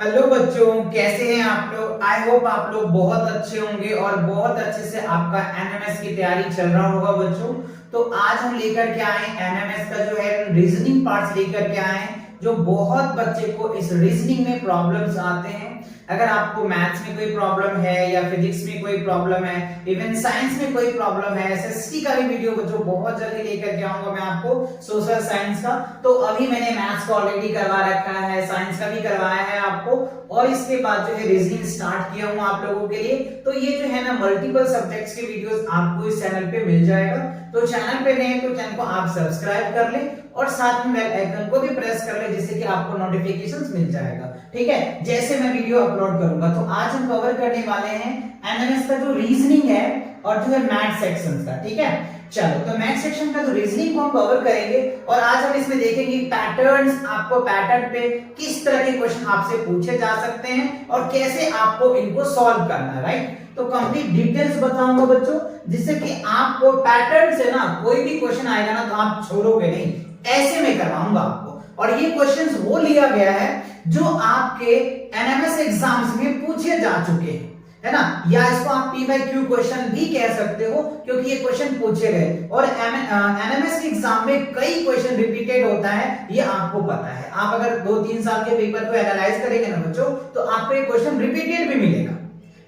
Hello बच्चों, कैसे हैं आप लोग। आई होप आप लोग बहुत अच्छे होंगे और बहुत अच्छे से आपका एमएमएस की तैयारी चल रहा होगा बच्चों। तो आज हम लेकर के आए एमएमएस का जो है रीजनिंग पार्ट्स लेकर के आए हैं, जो बहुत बच्चे को इस रीजनिंग में प्रॉब्लम्स आते हैं। अगर आपको मैथ्स में कोई प्रॉब्लम है या फिजिक्स में कोई प्रॉब्लम है, इवन साइंस में कोई प्रॉब्लम है, एसएसटी का भी वीडियो जो बहुत जल्दी लेकर के आऊंगा मैं आपको, सोशल साइंस का। तो अभी मैंने मैथ्स का ऑलरेडी करवा रखा है, साइंस का भी करवाया है आपको, और इसके बाद जो है रीजनिंग स्टार्ट किया हूं आप लोगों के लिए। तो ये जो है ना मल्टीपल सब्जेक्ट्स के वीडियोस आपको इस चैनल पे मिल जाएगा। तो चैनल पे नए हैं तो चैनल को आप सब्सक्राइब कर लें और साथ में बेल आइकन को भी प्रेस कर लें, जिससे कि आपको नोटिफिकेशंस मिल जाएगा। ठीक है, जैसे मैं वीडियो अपलोड करूंगा। तो आज हम कवर करने वाले हैं एमएमएस का जो रीजनिंग है और जो है मैथ सेक्शन का। ठीक है, चलो तो मैथ सेक्शन का जो रीजनिंग को हम कवर करेंगे और आज हम इसमें देखेंगे पैटर्न्स, आपको पैटर्न पे किस तरह के क्वेश्चन आपसे पूछे जा सकते हैं और कैसे आपको इनको सॉल्व करना है। राइट, तो कंप्लीट डिटेल्स बताऊंगा बच्चों, जिससे कि आपको पैटर्न से ना कोई भी क्वेश्चन आएगा ना तो आप छोड़ोगे नहीं, ऐसे में करवाऊंगा आपको। और ये क्वेश्चंस वो लिया गया है जो आपके एनएमएस एग्जाम्स में पूछे जा चुके हैं, है ना, या इसको आप पी बाय क्यू क्वेश्चन भी कह सकते हो, क्योंकि ये क्वेश्चन पूछे गए। और एनएमएस के एग्जाम में कई क्वेश्चन रिपीटेड होता है, ये आपको पता है। आप अगर 2-3 साल के पेपर को एनालाइज करेंगे ना बच्चों, तो आपको ये क्वेश्चन रिपीटेड भी मिलेगा।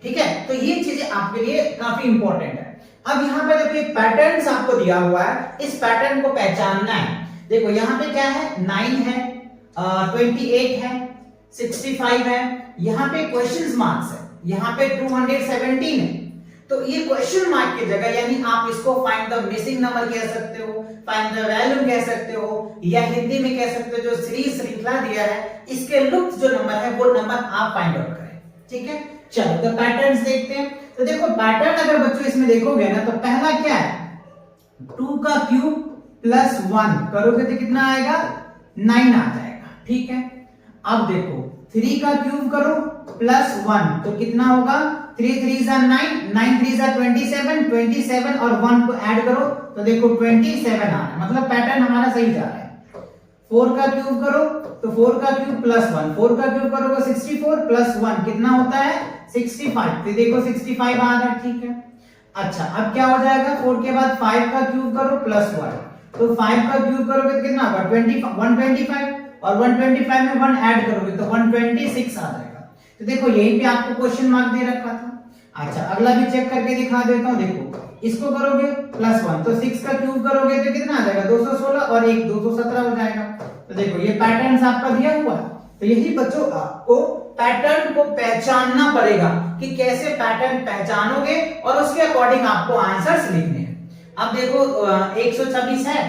ठीक है, तो ये चीजें आपके लिए काफी इंपॉर्टेंट है। अब यहाँ पे देखो एक पैटर्न आपको दिया हुआ है, इस पैटर्न को पहचानना है। देखो यहाँ पे क्या है, 9 है, 28 है, 65 है, यहाँ पे क्वेश्चन मार्क्स है, यहाँ पे 217 है। तो ये क्वेश्चन मार्क की जगह, यानी आप इसको फाइंड द मिसिंग नंबर कह सकते हो, फाइंड द वैल्यू कह सकते हो, या हिंदी में कह सकते हो जो सीरीज श्रृंखला दिया है इसके लुप्त जो नंबर है वो नंबर आप फाइंड आउट करें। ठीक है, चलो तो पैटर्न्स देखते हैं। तो देखो पैटर्न अगर बच्चों इसमें देखोगे ना, तो पहला क्या है, 2 का क्यूब प्लस 1 करोगे तो कितना आएगा, 9 आ जाएगा। ठीक है, अब देखो 3 का क्यूब करो प्लस 1 तो कितना होगा, 3 3 9, 9 3 27, 27 और 1 को ऐड करो तो देखो 27 आ रहा है, मतलब पैटर्न हमारा सही जा रहा है। 4 का क्यूब करो तो 4 का क्यूब प्लस 1, 4 का क्यूब करोगे 64 प्लस 1 कितना होता है, 65। तो देखो 65 आ रहा है। ठीक है, अच्छा अब क्या हो जाएगा, 4 के बाद 5 का क्यूब करो प्लस 1, तो 5 का क्यूब करोगे तो कितना होगा, 125, और 125 में 1 ऐड करोगे तो 126 आ जाएगा। तो देखो यहीं पे आपको क्वेश्चन मार्क दे रखा था। अच्छा अगला भी चेक करके दिखा देता हूं, देखो इसको करोगे प्लस 1 तो 6 का क्यूब करोगे तो कितना आ जाएगा, 216 और 1 217 हो जाएगा। तो देखो ये पैटर्न आपका दिया हुआ है। तो यही बच्चों आपको पैटर्न को पहचानना पड़ेगा कि कैसे पैटर्न पहचानोगे और उसके अकॉर्डिंग आपको आंसर्स लिखने हैं। अब देखो 126 है,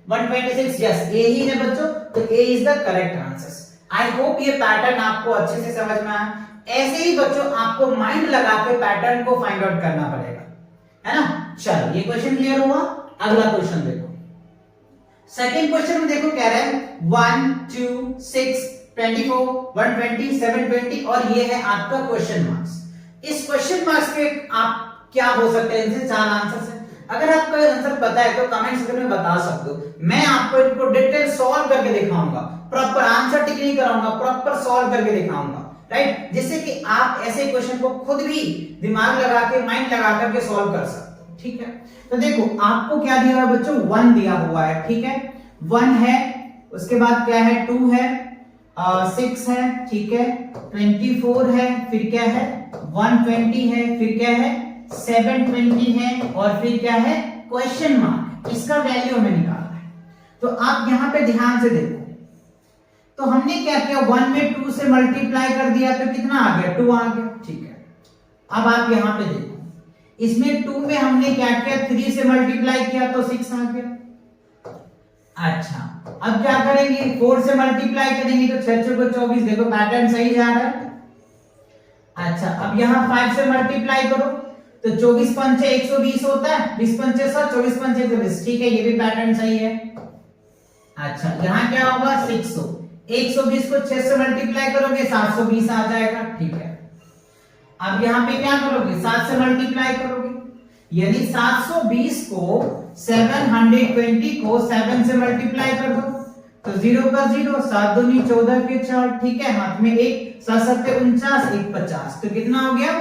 126, यस ए ही है बच्चों, तो A is the correct answer. I hope ये पैटर्न आपको अच्छे से समझ में आया। ऐसे ही बच्चों आपको माइंड लगा के पैटर्न को फाइंड आउट करना पड़ेगा, है ना। चलो ये क्वेश्चन क्लियर हुआ। अगला क्वेश्चन देखो, सेकंड क्वेश्चन में देखो क्या रहा है, 1 2 6 24 120 720 और ये है आपका क्वेश्चन मार्क्स। इस क्वेश्चन मार्क्स के आप क्या हो सकते हैं, इनसे 4 आंसर है। अगर आपको आंसर पता है तो कमेंट सेक्शन में बता सकते हो, मैं आपको इनको डिटेल सॉल्व करके दिखाऊंगा, प्रॉपर आंसर टिक नहीं कराऊंगा, प्रॉपर सॉल्व करके दिखाऊंगा। राइट, जिससे कि आप ऐसे क्वेश्चन को खुद भी दिमाग लगा के, माइंड लगा करके सॉल्व कर सकते हो। ठीक है, तो देखो आपको क्या दिया हुआ है बच्चों, 1 दिया हुआ है। ठीक है, 1 है, उसके बाद क्या है, 2 है, 6 है, ठीक है, 24 है, फिर क्या है 120 है, फिर क्या है 720 है, और फिर क्या है क्वेश्चन मार्क, इसका वैल्यू हमें निकालना है। तो आप यहां पे ध्यान से देखो, तो हमने क्या किया, 1 में 2 से मल्टीप्लाई कर दिया तो कितना आ गया, 2 आ गया। ठीक है, अब आप यहां पे देखो, इसमें 2 में हमने क्या किया, 3 से मल्टीप्लाई किया तो 6 आ गया। अच्छा अब क्या करेंगे, 4 से मल्टीप्लाई करेंगे तो 6 6 को 24, देखो पैटर्न सही जा रहा है। अच्छा अब यहां 5 से मल्टीप्लाई करो तो 24 पंचे 120 होता है, 20 पंचे 100, 24 पंचे 120। ठीक है, ये भी पैटर्न सही है। अच्छा यहां क्या होगा, 600, 120 को 6 से मल्टीप्लाई करोगे 720 आ जाएगा। ठीक है, अब यहां पे क्या करोगे, 7 से मल्टीप्लाई करोगे, यानी 720 को 720 को 7 से मल्टीप्लाई कर दो तो 0 का 0, 7 दूनी 14 के 4, ठीक है, हाथ में 1, 7 7 49, 1 50, तो कितना हो गया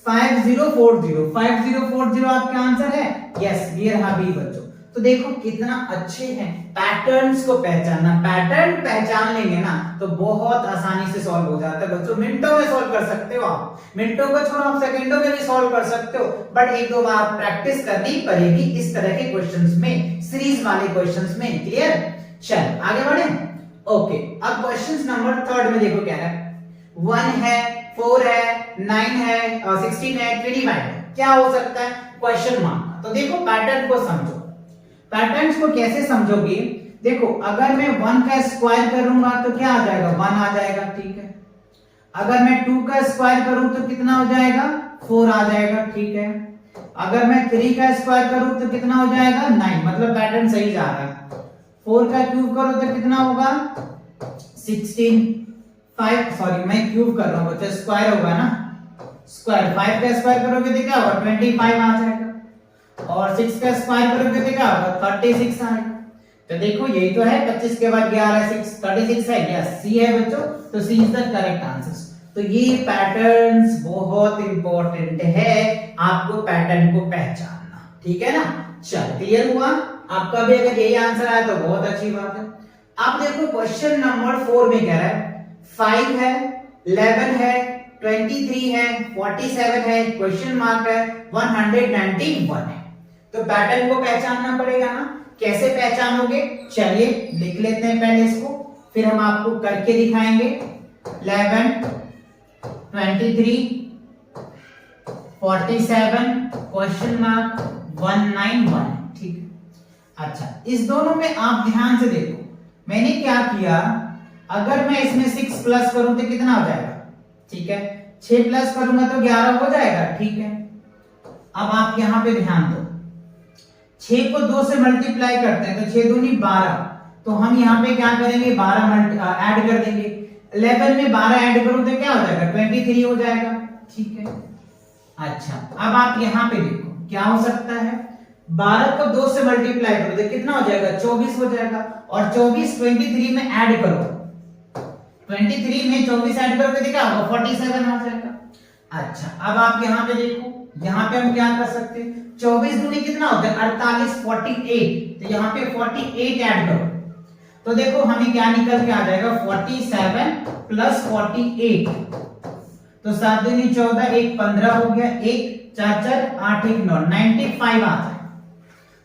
5040। 5040 आपका आंसर है। यस, ये रहा बी बच्चों। तो देखो कितना अच्छे हैं पैटर्न्स को पहचानना। पैटर्न पहचान लेंगे ना तो बहुत आसानी से सॉल्व हो जाता है बच्चों। मिनटों में सॉल्व कर सकते हो आप, मिनटों को छोड़ो आप सेकंडों में भी सॉल्व कर सकते हो, बट एक दो बार प्रैक्टिस करनी पड़ेगी इस तरह के क्वेश्चंस में, सीरीज वाले क्वेश्चंस में। क्लियर? चल आगे बढ़े। ओके, अब क्वेश्चन नंबर 3 में देखो क्या है, 1 है, 4 है, 9 है, 16 है, 25 है, क्या हो सकता है क्वेश्चन मार्क। तो देखो पैटर्न को समझो। पैटर्न्स को कैसे समझोगे, देखो अगर मैं 1 का स्क्वायर करूंगा तो क्या आ जाएगा 1 आ जाएगा, ठीक है। अगर मैं 2 का स्क्वायर करूं तो कितना हो जाएगा 4 आ जाएगा, ठीक है। अगर मैं 3 का स्क्वायर करूं तो कितना हो जाएगा 9, मतलब पैटर्न सही जा रहा है। 4 का क्यूब करो तो कितना होगा 16, 5 सॉरी मैं क्यूब कर रहा हूं बच्चा, स्क्वायर होगा ना, स्क्वायर 5 का स्क्वायर करोगे तो क्या होगा 25 आ जाएगा, और 6 का स्क्वायर करोगे तो क्या होगा 36 आएगा। तो देखो यही तो है, 25 के बाद 11 6 36 है, यस सी है बच्चों, तो C is the correct answer. तो ये पैटर्न्स बहुत इंपॉर्टेंट है, आपको पैटर्न को पहचानना, ठीक है ना। चल क्लियर हुआ आपका भी, अगर यही आंसर आया तो बहुत अच्छी बात है। अब देखो क्वेश्चन नंबर 4 में कह रहा है 5 है, 11 है, 23 है, 47 है, क्वेश्चन मार्क है, 191 है। तो पैटर्न को पहचानना पड़ेगा ना, कैसे पहचानोगे चलिए लिख लेते हैं पहले इसको, फिर हम आपको करके दिखाएंगे। 11 23 47 क्वेश्चन मार्क 191, ठीक है। अच्छा, इस दोनों में आप ध्यान से देखो, मैंने क्या किया, अगर मैं इसमें 6 प्लस करूं तो कितना हो जाएगा, ठीक है, 6 प्लस करूंगा तो 11 हो जाएगा, ठीक है। अब आप यहां पे ध्यान दो, 6 को 2 से मल्टीप्लाई करते हैं तो 6 दूनी 12, तो हम यहाँ पे क्या करेंगे 12 ऐड कर देंगे। 11 में 12 ऐड करूं तो क्या हो जाएगा 23 हो जाएगा, ठीक है। अच्छा, अब आप यहाँ पे देखो क्या हो सकता है, 12 को 2 से मल्टीप्लाई करो तो कितना हो जाएगा 24 हो जाएगा, और 24 23 में ऐड करो, 23 में 24 ऐड करोगे तो क्या होगा 47 आ जाएगा। अच्छा, अब आप यहाँ पे देखो, यहाँ पे हम क्या कर सकते हैं, 24 दूनी कितना होता है 48, 48, तो यहाँ पे 48 ऐड करो तो देखो हमें क्या निकल के आ जाएगा 47 प्लस 48, तो 7 दूनी 14, 1 15 हो गया, 1 4 4 8 1 9, 95 आ जाएगा।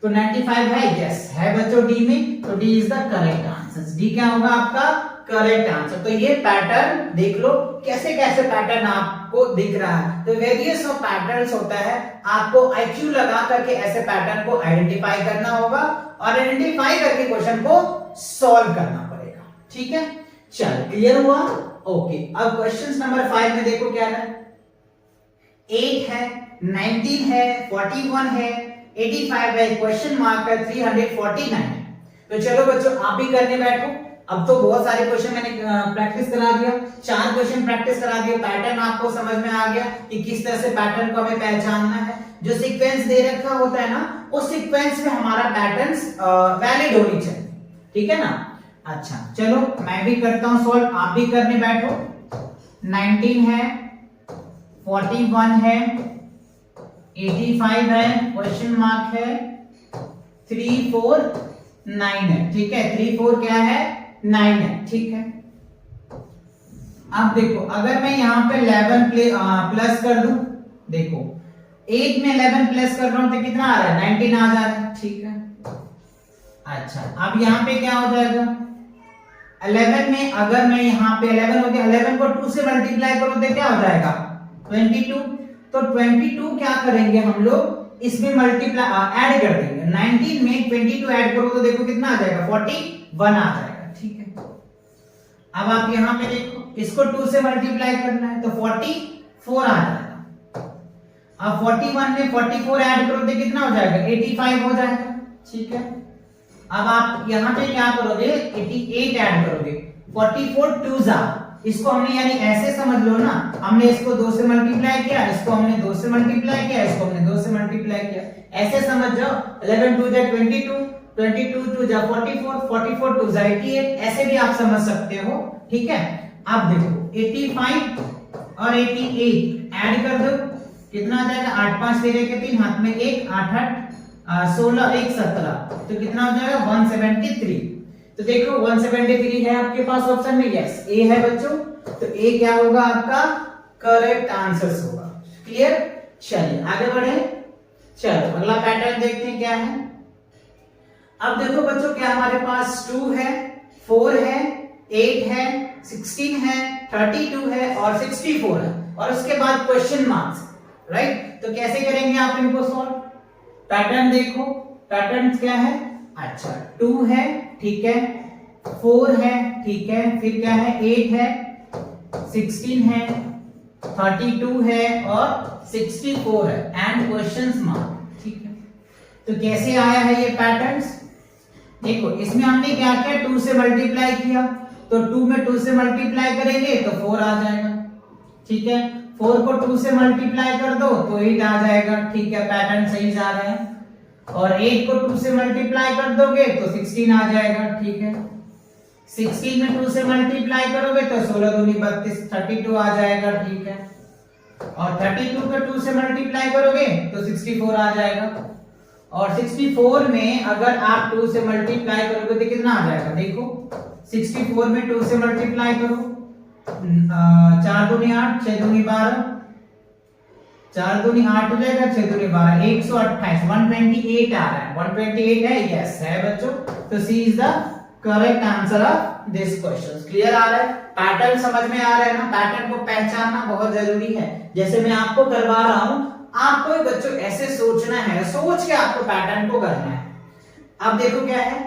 तो 95 है, यस है बच्चों डी में, तो D is the correct answer. D क्या होगा आपका करेक्ट आंसर। तो ये पैटर्न देख लो कैसे कैसे पैटर्न आपको दिख रहा है, तो वेरियस ऑफ पैटर्न्स होता है, आपको आईक्यू लगा करके ऐसे पैटर्न को आइडेंटिफाई करना होगा और आइडेंटिफाई करके क्वेश्चन को सॉल्व करना पड़ेगा, ठीक है। चल क्लियर हुआ। ओके, अब क्वेश्चन नंबर 5 में देखो क्या है, 8 है, 19 है, 41 है, 85 है, क्वेश्चन मार्क है, 349 है। तो चलो बच्चों आप भी करने बैठो। अब तो बहुत सारे क्वेश्चन मैंने प्रैक्टिस करा दिया, 4 क्वेश्चन प्रैक्टिस करा दिया, पैटर्न आपको समझ में आ गया कि किस तरह से पैटर्न को हमें पहचानना है। जो सीक्वेंस दे रखा होता है ना, उस सीक्वेंस में हमारा पैटर्न्स वैलिड होनी चाहिए, ठीक है ना। अच्छा चलो मैं भी करता हूं सॉल्व, आप भी करने बैठो। 19 है, 41 है, 85 है, क्वेश्चन मार्क है, 349 है, ठीक है। 34 क्या है 9 है, ठीक है। अब देखो अगर मैं यहाँ पे 11 प्लस कर दूं, देखो 8 में 11 प्लस कर रहा हूं तो कितना आ रहा है 19 आ जा रहा है, ठीक है। अच्छा अब यहाँ पे क्या हो जाएगा 11 में, अगर मैं यहाँ पे 11 हो गया, 11 को 2 से मल्टीप्लाई करो तो क्या हो जाएगा 22, तो 22 क्या करेंगे हम लोग इसमें मल्टीप्लाई ऐड कर देंगे। 19 में 22 ऐड करो तो देखो कितना आ जाएगा 41 आ जाएगा, ठीक है। अब आप यहाँ पे देखो इसको 2 से मल्टीप्लाई करना है तो 44 आ जाएगा। अब 41 में 44 ऐड करो तो कितना हो जाएगा 85 हो जाएगा, ठीक है। अब आप यहाँ पे क्या करोगे 88 ऐड करोगे, 44 2 जा, इसको हमने यानी ऐसे समझ लो ना, हमने इसको 2 से मल्टीप्लाई किया, इसको हमने 2 से मल्टीप्लाई किया, इसको हमने 2 से मल्टीप्लाई किया, ऐसे समझ जाओ। 11 2 जा 22, 22 2 जा 44, 44 2 जा 88, ऐसे भी आप समझ सकते हो, ठीक है। अब देखो 85 और 88 ऐड कर दो, कितना आ जाएगा? 8 5 13 के 3, हाथ में 1, 8 8 16 1 17, तो कितना हो जाएगा? 173। तो देखो 173 है आपके पास ऑप्शन में, यस ए है बच्चों। तो ए क्या होगा आपका? करेक्ट आंसर होगा। क्लियर? चलिए आगे बढ़े। चलो अगला पैटर्न देखते हैं क्या है। अब देखो बच्चों क्या हमारे पास 2 है, 4 है, 8 है, 16 है, 32 है और 64 है, और उसके बाद क्वेश्चन मार्क्स, राइट। तो कैसे करेंगे आप इनको सॉल्व? पैटर्न देखो, पैटर्न क्या है? अच्छा 2 है, ठीक है, 4 है, ठीक है, फिर क्या है? 8 है, 16 है, 32 है और 64 है एंड क्वेश्चंस मार्क, ठीक है। तो कैसे आया है ये पैटर्न्स? देखो इसमें हमने क्या किया? 2 से मल्टीप्लाई किया, तो 2 में 2 से मल्टीप्लाई करेंगे तो 4 आ जाएगा, ठीक है। 4 को 2 से मल्टीप्लाई कर दो तो 8 आ जाएगा, ठीक है, पैटर्न सही जा रहा है। और 8 को 2 से मल्टीप्लाई कर दोगे तो 16 आ जाएगा, ठीक है। 16 में 2 से मल्टीप्लाई करोगे तो 16 दूनी 32, 32 आ जाएगा, ठीक है। और 32 को 2 से मल्टीप्लाई करोगे तो 64 आ जाएगा। और 64 में अगर आप 2 से मल्टीप्लाई करोगे तो कितना आ जाएगा? देखो 64 में 2 से मल्टीप्लाई करो, 4 दूनी 8, 6 दूनी 12, 4 दूनी 8 हो जाएगा, 6 दूनी 12, 128, 128 आ रहा है, 128 है, यस है बच्चों। तो C is the correct answer of this question. Clear आ रहा है? पैटर्न समझ में आ रहा है ना? पैटर्न को पहचानना बहुत जरूरी है। जैसे मैं आपको करवा रहा हूं, आपको बच्चों ऐसे सोचना है, सोच के आपको पैटर्न को करना है। अब देखो क्या है?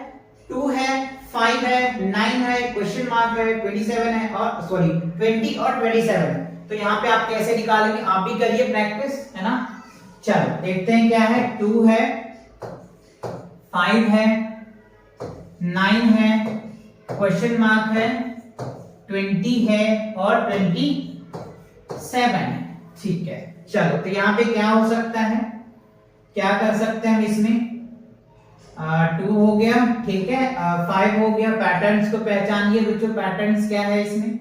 2 है, 5 है, 9 है, क्वेश्चन मार्क है, 27 है और सॉरी 20 और 27 है। तो यहाँ पे आप कैसे निकालेंगे? आप भी करिए प्रैक्टिस, है ना। चलो देखते हैं क्या है। 2 है, 5 है, 9 है, क्वेश्चन मार्क है, 20 है और 27 है, ठीक है। चलो तो यहाँ पे क्या हो सकता है? क्या कर सकते हैं हम इसमें? 2 हो गया, ठीक है, 5 हो गया। पैटर्न्स को पहचानिए बच्चों, पैटर्न्स क्या है इसमें?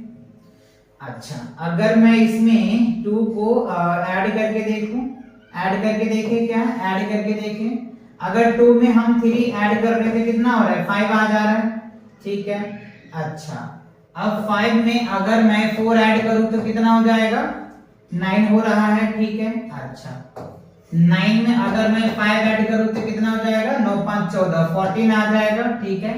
अच्छा अगर मैं इसमें 2 को ऐड करके देखूं, ऐड करके देखें, क्या ऐड करके देखें। अगर 2 में हम 3 ऐड कर रहे थे, कितना हो रहा है? 5 आ जा रहा है, ठीक है। अच्छा अब 5 में अगर मैं 4 ऐड करूं तो कितना हो जाएगा? 9 हो रहा है, ठीक है। अच्छा 9 में अगर मैं 5 ऐड करूं तो कितना हो जाएगा? 9 5 14, 14 आ जाएगा, ठीक है।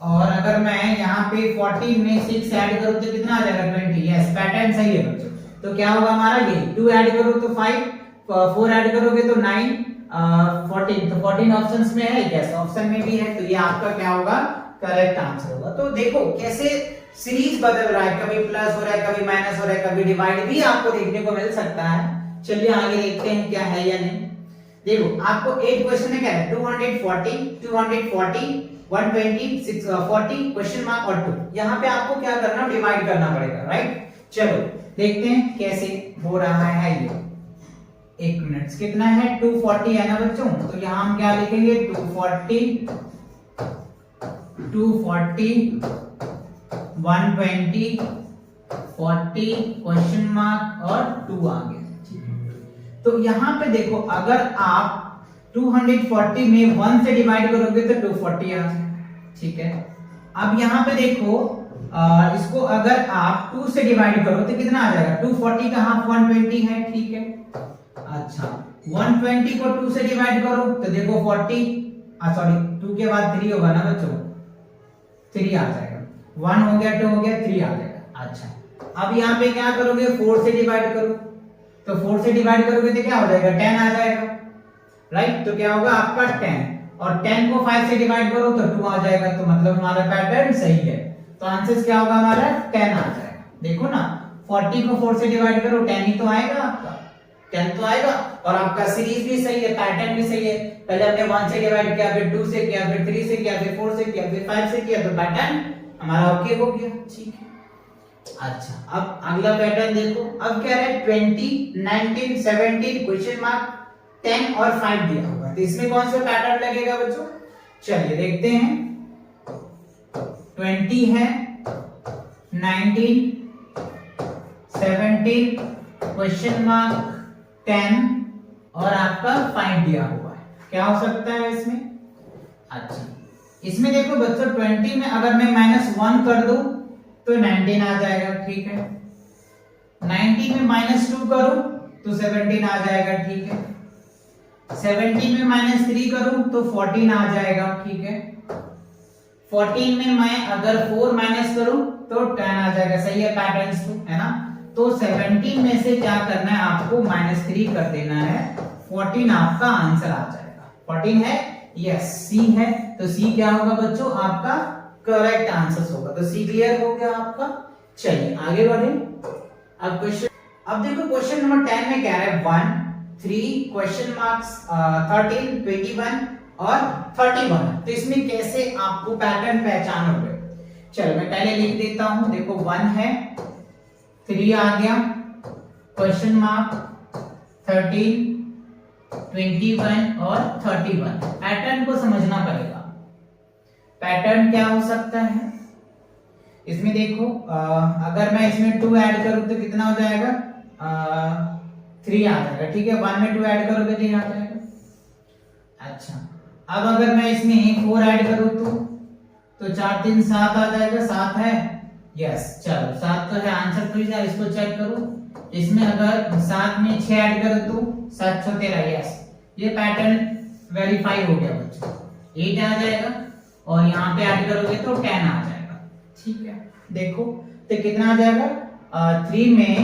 और अगर मैं यहाँ पे 14 में 6 ऐड करूं तो कितना आ जाएगा? 20, यस पैटर्न सही है बच्चों। तो क्या होगा हमारा? ये 2 ऐड करो तो 5, 4 ऐड करोगे तो 9, 14, तो 14 ऑप्शंस में है, यस ऑप्शन में भी है। तो ये आपका क्या होगा? करेक्ट आंसर होगा। तो देखो कैसे सीरीज बदल रहा है, कभी प्लस हो रहा है, कभी माइनस हो रहा है, कभी डिवाइड भी आपको देखने को मिल सकता है। चलिए आगे देखते हैं क्या है या नहीं। देखो आपको 8 क्वेश्चन में क्या है? 240, 240, 120, 640 क्वेश्चन मार्क और 2। यहाँ पे आपको क्या करना? डिवाइड करना पड़ेगा, राइट। चलो देखते हैं कैसे हो रहा है ये। 1 मिनट, कितना है? 240 है ना बच्चों। तो यहाँ हम क्या लिखेंगे? 240, 120, 40 क्वेश्चन मार्क और 2 आ गया। तो यहाँ पे देखो अगर आप 240 में 1 से डिवाइड करोगे तो 240 आ जाएगा, ठीक है। अब यहाँ पे देखो इसको अगर आप 2 से डिवाइड करो तो कितना आ जाएगा? 240 का हाफ 120 है, ठीक है। अच्छा 120 को 2 से डिवाइड करो तो देखो 40, सॉरी 2 के बाद 3 होगा ना बच्चों, 3 आ जाएगा। 1 हो गया, 2 हो गया, 3 आ जाएगा। अच्छा अब यहाँ पे क्या करोगे? 4 से डिवाइड करो, तो 4 से डिवाइड करोगे तो क्या हो जाएगा? 10 आ जाएगा, राइट। तो क्या होगा आपका 10, और 10 को 5 से डिवाइड करो तो 2 आ जाएगा। तो मतलब हमारा पैटर्न सही है। तो आंसर क्या होगा हमारा? 10 आ जाएगा। देखो ना 40 को 4 से डिवाइड करो, 10 ही तो आएगा आपका, 10 तो आएगा। और आपका सीरीज भी सही है, पैटर्न भी सही है। पहले हमने 1 से डिवाइड किया, फिर 2 से किया, फिर 3 से किया, फिर 4 से किया, फिर 5 से किया, तो पैटर्न हमारा ओके हो गया, ठीक है। अच्छा अब अगला पैटर्न देखो। अब क्या है? 20, 19, 17 क्वेश्चन मार्क, 10 और 5 दिया होगा। तो इसमें कौन सा पैटर्न लगेगा बच्चों? चलिए देखते हैं। 20 है, 19, 17, क्वेश्चन मार्क 10 और आपका 5 दिया हुआ है। क्या हो सकता है इसमें? अच्छा, इसमें देखो बच्चों 20 में अगर मैं -1 कर दूं तो 19 आ जाएगा, ठीक है। 19 में -2 करूं तो 17 आ जाएगा, ठीक है। 17 में -3 करूं तो 14 आ जाएगा, ठीक है। 14 में मैं अगर 4 माइनस करूं तो 10 आ जाएगा, सही है पैटर्न्स तो, है ना। तो 17 में से क्या करना है आपको, -3 कर देना है, 14 आपका आंसर आ जाएगा। 14 है, यस सी है, तो सी क्या होगा बच्चों, आपका करेक्ट आंसर होगा। तो सी क्लियर हो गया आपका। चलिए आगे बढ़े। अब क्वेश्चन, अब देखो क्वेश्चन नंबर 10 में क्या है, 1, 3, क्वेश्चन मार्क्स 13, 21 और 31। तो इसमें कैसे आपको पैटर्न पहचानोगे? चलो मैं पहले लिख देता हूं। देखो 1 है, 3 आ गया, क्वेश्चन मार्क 13, 21 और 31। पैटर्न को समझना पड़ेगा। पैटर्न क्या हो सकता है इसमें? देखो अगर मैं इसमें 2 ऐड करूं तो कितना हो जाएगा, 3 आ जाएगा, ठीक है। 1 में 2 ऐड करोगे तो ये आ जाएगा। अच्छा, अब अगर मैं इसमें 4 ऐड करूं तो 4 3 7 आ जाएगा, 7 है, यस। चलो 7 तो है आंसर, तो इसको चेक करो। इसमें अगर 7 में 6 ऐड करो तो 7 6 13, यस। ये पैटर्न वेरीफाई हो गया बच्चों, 8 आ जाएगा और यहाँ पे ऐड करोगे तो 10 आ जाएगा, ठीक है। देखो तो कितना आ जाएगा, 3 में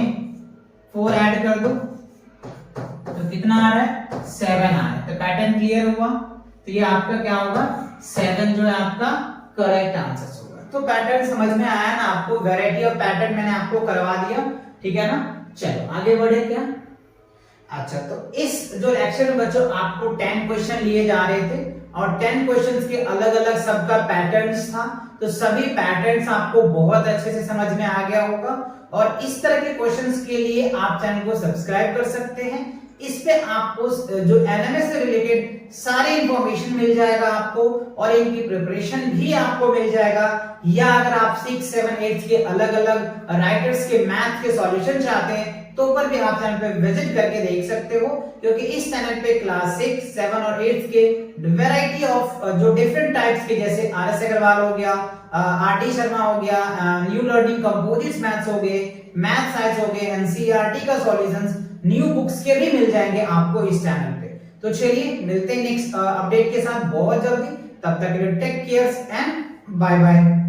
4 ऐड कर दो तो कितना आ रहा है, 7 आ रहा है। तो पैटर्न क्लियर हुआ। तो ये आपका क्या होगा, 7 जो है आपका करेक्ट आंसर होगा। तो पैटर्न समझ में आया ना आपको, वैरायटी ऑफ पैटर्न मैंने आपको करवा दिया, ठीक है ना। चलो आगे बढ़े क्या। अच्छा, तो इस जो लेक्चर में बच्चों आपको 10 क्वेश्चन लिए जा रहे थे और 10 क्वेश्चंस के अलग अलग सबका पैटर्न्स था। तो सभी पैटर्न्स आपको बहुत अच्छे से समझ में आ गया होगा और इस तरह के क्वेश्चंस के लिए आप चैनल को सब्सक्राइब कर सकते हैं। इस पे आपको जो एनएमएस से रिलेटेड सारी इंफॉर्मेशन मिल जाएगा आपको और इनकी प्रिपरेशन भी आपको मिल जाएगा। या अगर आप 6, 7, 8 के अलग अलग राइटर्स के मैथ के सॉल्यूशन चाहते हैं तो ऊपर भी आप चैनल पे विजिट करके देख सकते हो, क्योंकि इस चैनल पे क्लास 6, 7 और 8 के वैरायटी ऑफ जो डिफरेंट टाइप्स के, जैसे आरएस अग्रवाल हो गया, आरटी शर्मा हो गया, न्यू लर्निंग कंपोजिट्स मैथ्स हो गए, मैथ साइंस हो गए, एनसीईआरटी का सॉल्यूशंस, न्यू बुक्स के भी मिल जाएंगे आपको इस चैनल पे। तो चलिए मिलते हैं नेक्स्ट अपडेट के साथ बहुत जल्दी। तब तक के लिए take care and bye bye.